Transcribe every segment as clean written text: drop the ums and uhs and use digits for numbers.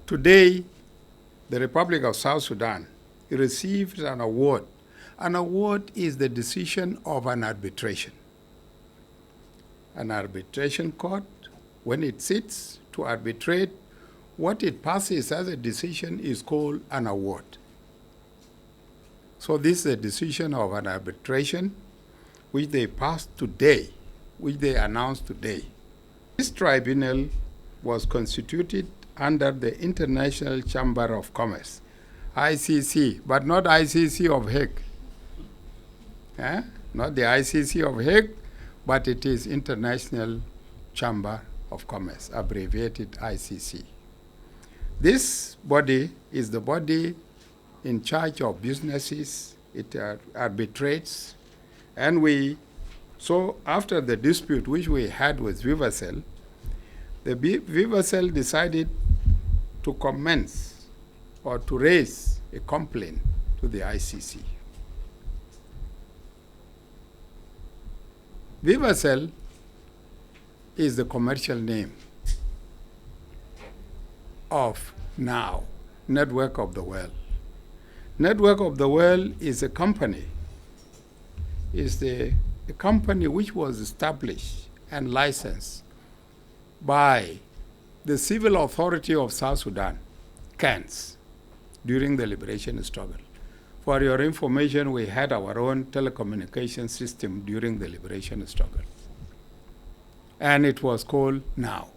Today, the Republic of South Sudan received an award. An award is the decision of an arbitration. An arbitration court, when it sits to arbitrate, what it passes as a decision is called an award. So this is a decision of an arbitration which they passed today, which they announced today. This tribunal was constituted under the International Chamber of Commerce, ICC, but not ICC of Hague. Not the ICC of Hague, but it is International Chamber of Commerce, abbreviated ICC. This body is the body in charge of businesses. It arbitrates. And so after the dispute which we had with Vivacell, the Vivacell decided to commence or to raise a complaint to the ICC. Vivacell is the commercial name of NOW, Network of the World. Network of the World is a company, a company which was established and licensed by the Civil Authority of South Sudan, CANS, during the liberation struggle. For your information, we had our own telecommunication system during the liberation struggle. And it was called NOW.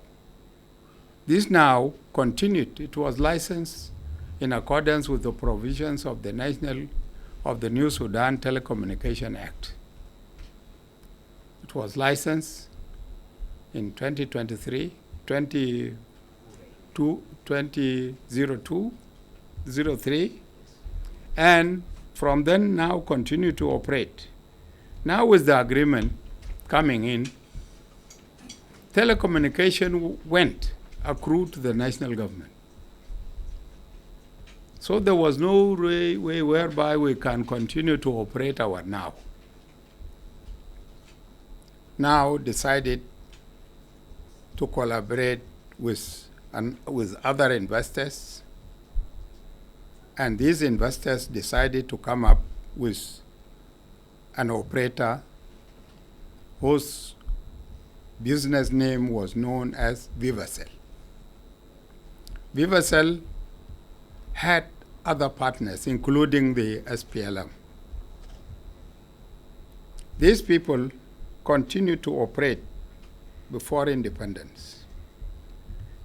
This NOW continued. It was licensed in accordance with the provisions of the New Sudan Telecommunication Act. It was licensed in 2002, 03, and from then now continue to operate. Now with the agreement coming in, telecommunication accrued to the national government. So there was no way whereby we can continue to operate our NOW. Now decided to collaborate with other investors, and these investors decided to come up with an operator whose business name was known as Vivacell. Vivacell had other partners, including the SPLM. These people continued to operate before independence.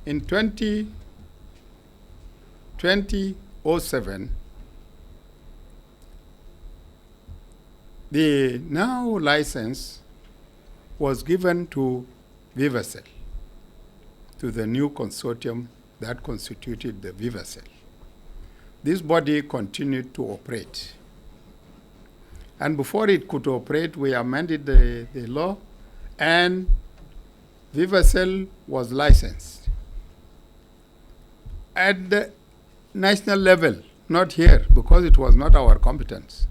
In 2007, the NOW license was given to Vivacell, to the new consortium that constituted the Vivacell. This body continued to operate. And before it could operate, we amended the law, and Vivacell was licensed at the national level, not here, because it was not our competence.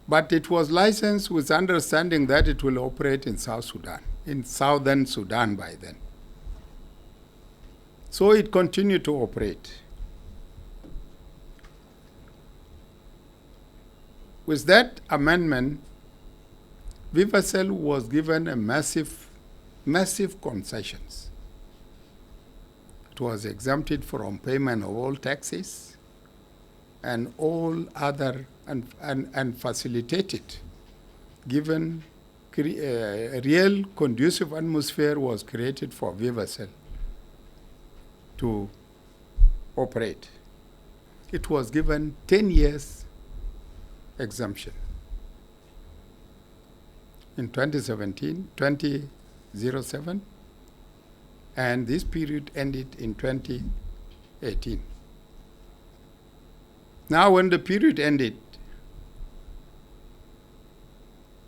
But it was licensed with understanding that it will operate in South Sudan, in southern Sudan by then. So it continued to operate. With that amendment, Vivacell was given a massive concessions. It was exempted from payment of all taxes and all other, and facilitated, given a real conducive atmosphere was created for Vivacell to operate. It was given 10 years exemption. In 2007, and this period ended in 2018. Now when the period ended,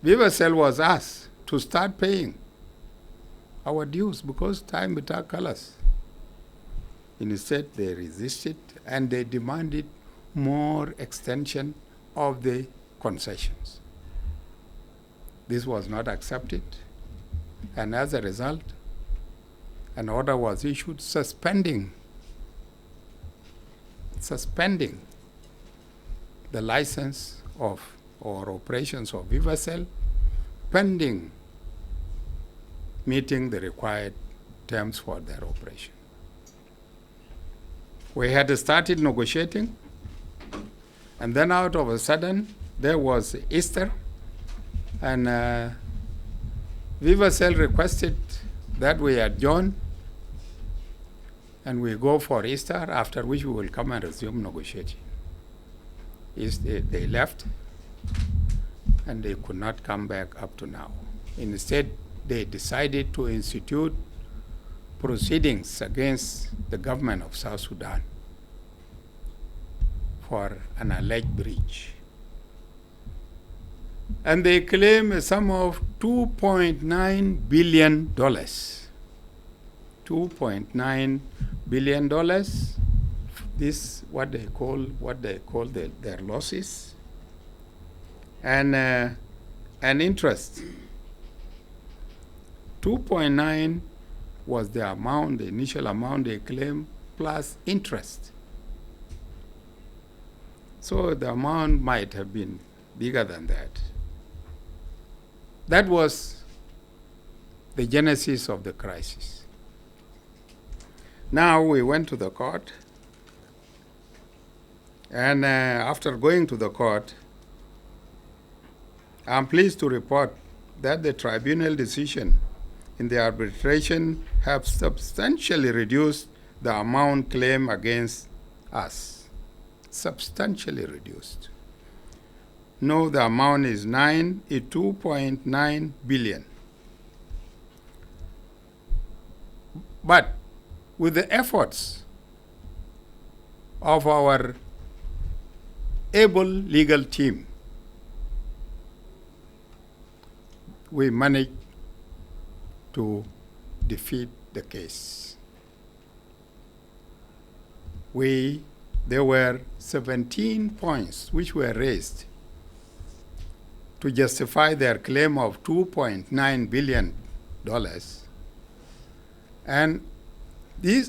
Vivacell was asked to start paying our dues because time without colors. Instead, they resisted and they demanded more extension of the concessions. This was not accepted, and as a result, an order was issued suspending the license of or operations of Vivacell pending meeting the required terms for their operation. We had started negotiating, and then out of a sudden there was Easter, and Vivacell requested that we adjourn and we go for Easter, after which we will come and resume negotiating. They left, and they could not come back up to now. Instead, they decided to institute proceedings against the government of South Sudan for an alleged breach. And they claim a sum of $2.9 billion. $2.9 billion. This what they call their losses, and interest. 2.9 was the amount, the initial amount they claim, plus interest. So the amount might have been bigger than that. That was the genesis of the crisis. Now we went to the court, and after going to the court, I'm pleased to report that the tribunal decision in the arbitration have substantially reduced the amount claimed against us. Substantially reduced. No, the amount is 2.9 billion. But with the efforts of our able legal team, we managed to defeat the case. There were 17 points which were raised to justify their claim of $2.9 billion. And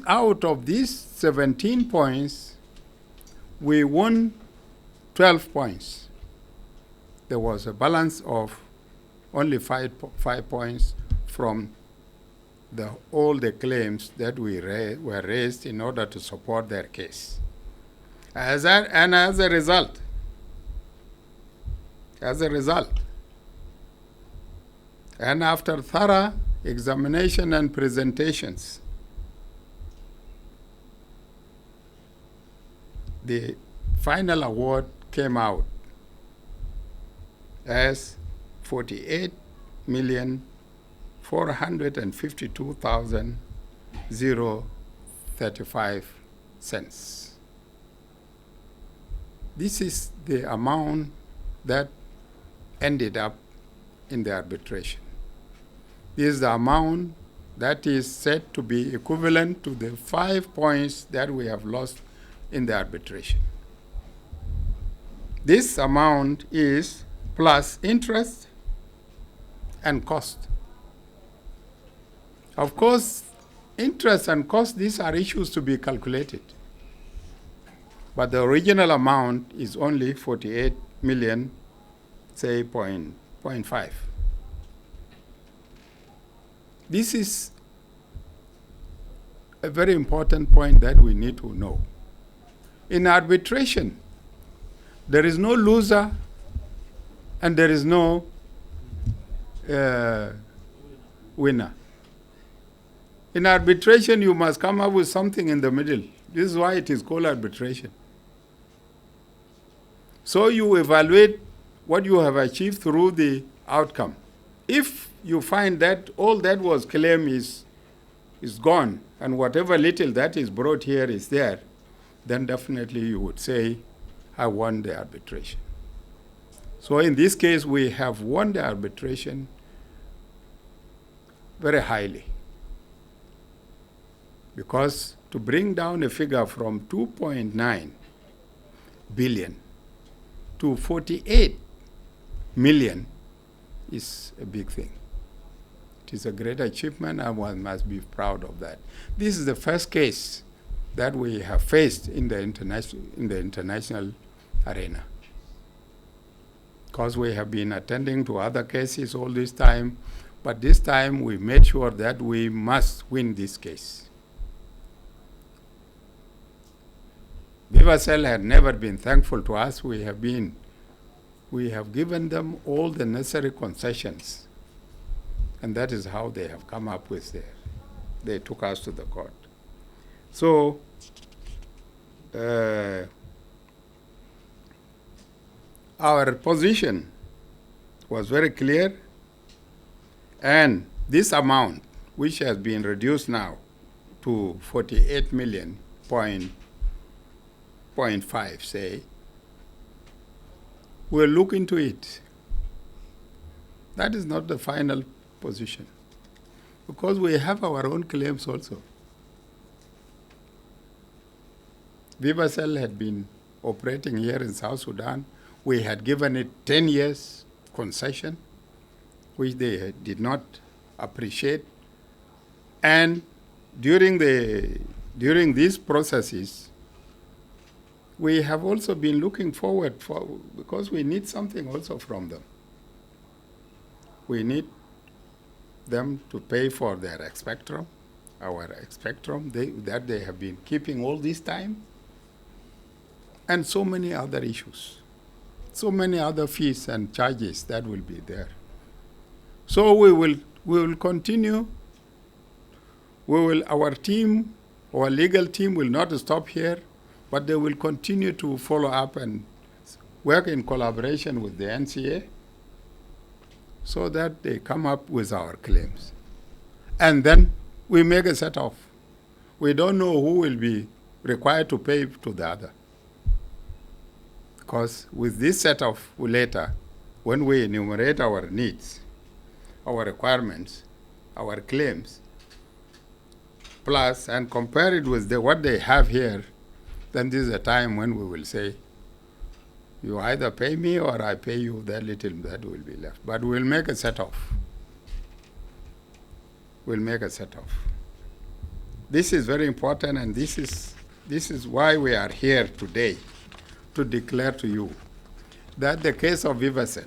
out of these 17 points, we won 12 points. There was a balance of only five points from all the claims that were raised in order to support their case. As a result, and after thorough examination and presentations, the final award came out as $48,452,035. This is the amount that ended up in the arbitration. This is the amount that is said to be equivalent to the 5 points that we have lost in the arbitration. This amount is plus interest and cost. Of course, interest and cost, these are issues to be calculated. But the original amount is only 48 million, say 0.5. This is a very important point that we need to know. In arbitration, there is no loser and there is no winner. In arbitration, you must come up with something in the middle. This is why it is called arbitration. So you evaluate what you have achieved through the outcome. If you find that all that was claimed is gone, and whatever little that is brought here is there, then definitely you would say, I won the arbitration. So in this case, we have won the arbitration very highly. Because to bring down a figure from 2.9 billion to 48 million is a big thing. It is a great achievement, and one must be proud of that. This is the first case that we have faced in the international arena. Because we have been attending to other cases all this time, but this time we made sure that we must win this case. Vivacell had never been thankful to us. We have given them all the necessary concessions, and that is how they have come up with they took us to the court. So our position was very clear, and this amount, which has been reduced now to 48 million, 0.5, say, we'll look into it. That is not the final position, because we have our own claims also. Vivacell had been operating here in South Sudan. We had given it 10 years concession, which they did not appreciate. And during these processes, we have also been looking forward because we need something also from them. We need them to pay for their spectrum, our spectrum that they have been keeping all this time, and so many other issues, so many other fees and charges that will be there. So we will continue. Our legal team will not stop here, but they will continue to follow up and work in collaboration with the NCA so that they come up with our claims. And then we make a set-off. We don't know who will be required to pay to the other. Because with this set-off later, when we enumerate our needs, our requirements, our claims, plus, and compare it with what they have here, then this is a time when we will say, you either pay me or I pay you that little that will be left. But we'll make a set-off. We'll make a set-off. This is very important, and this is why we are here today, to declare to you that the case of Vivacell,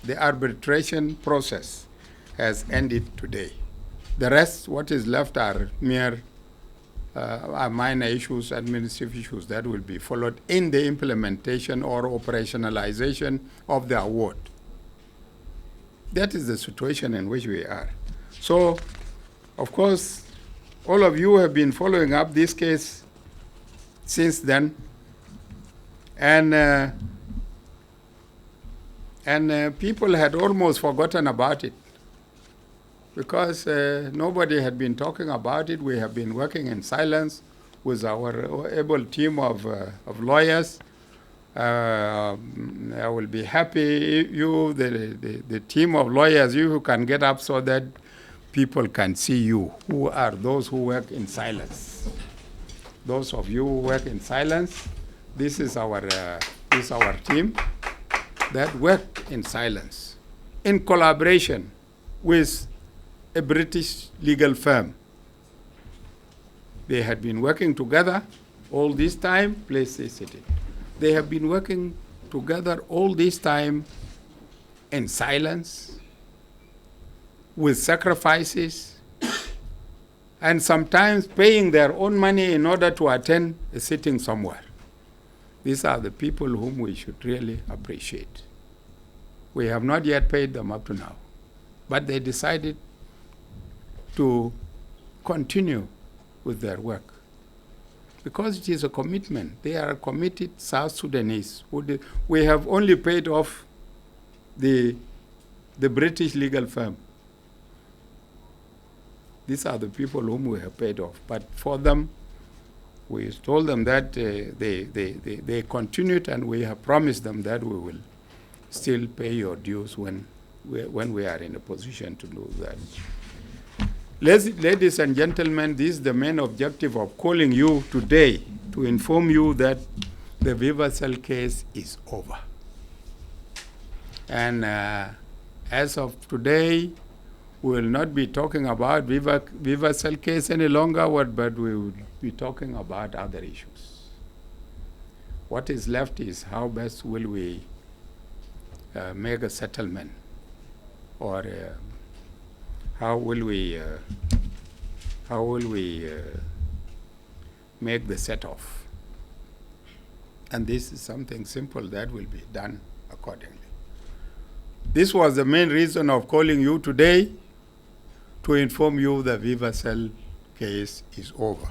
the arbitration process has ended today. The rest, what is left, are mere minor issues, administrative issues that will be followed in the implementation or operationalization of the award. That is the situation in which we are. So, of course, all of you have been following up this case since then, and people had almost forgotten about it, because nobody had been talking about it. We have been working in silence with our able team of lawyers. I will be happy if the team of lawyers, you can get up so that people can see you, who are those who work in silence. Those of you who work in silence, this is our team that work in silence, in collaboration with a British legal firm. They had been working together all this time. Please sit it. They have been working together all this time in silence, with sacrifices, and sometimes paying their own money in order to attend a sitting somewhere. These are the people whom we should really appreciate. We have not yet paid them up to now, but they decided to continue with their work because it is a commitment. They are committed South Sudanese. We have only paid off the British legal firm. These are the people whom we have paid off. But for them, we told them that they continued, and we have promised them that we will still pay your dues when we are in a position to do that. Ladies and gentlemen, this is the main objective of calling you today, to inform you that the Vivacell case is over. And as of today, We will not be talking about Vivacell case any longer, but we will be talking about other issues. What is left is how best will we make a settlement, or how will we make the set-off. And this is something simple that will be done accordingly. This was the main reason of calling you today, to inform you the Vivacell case is over.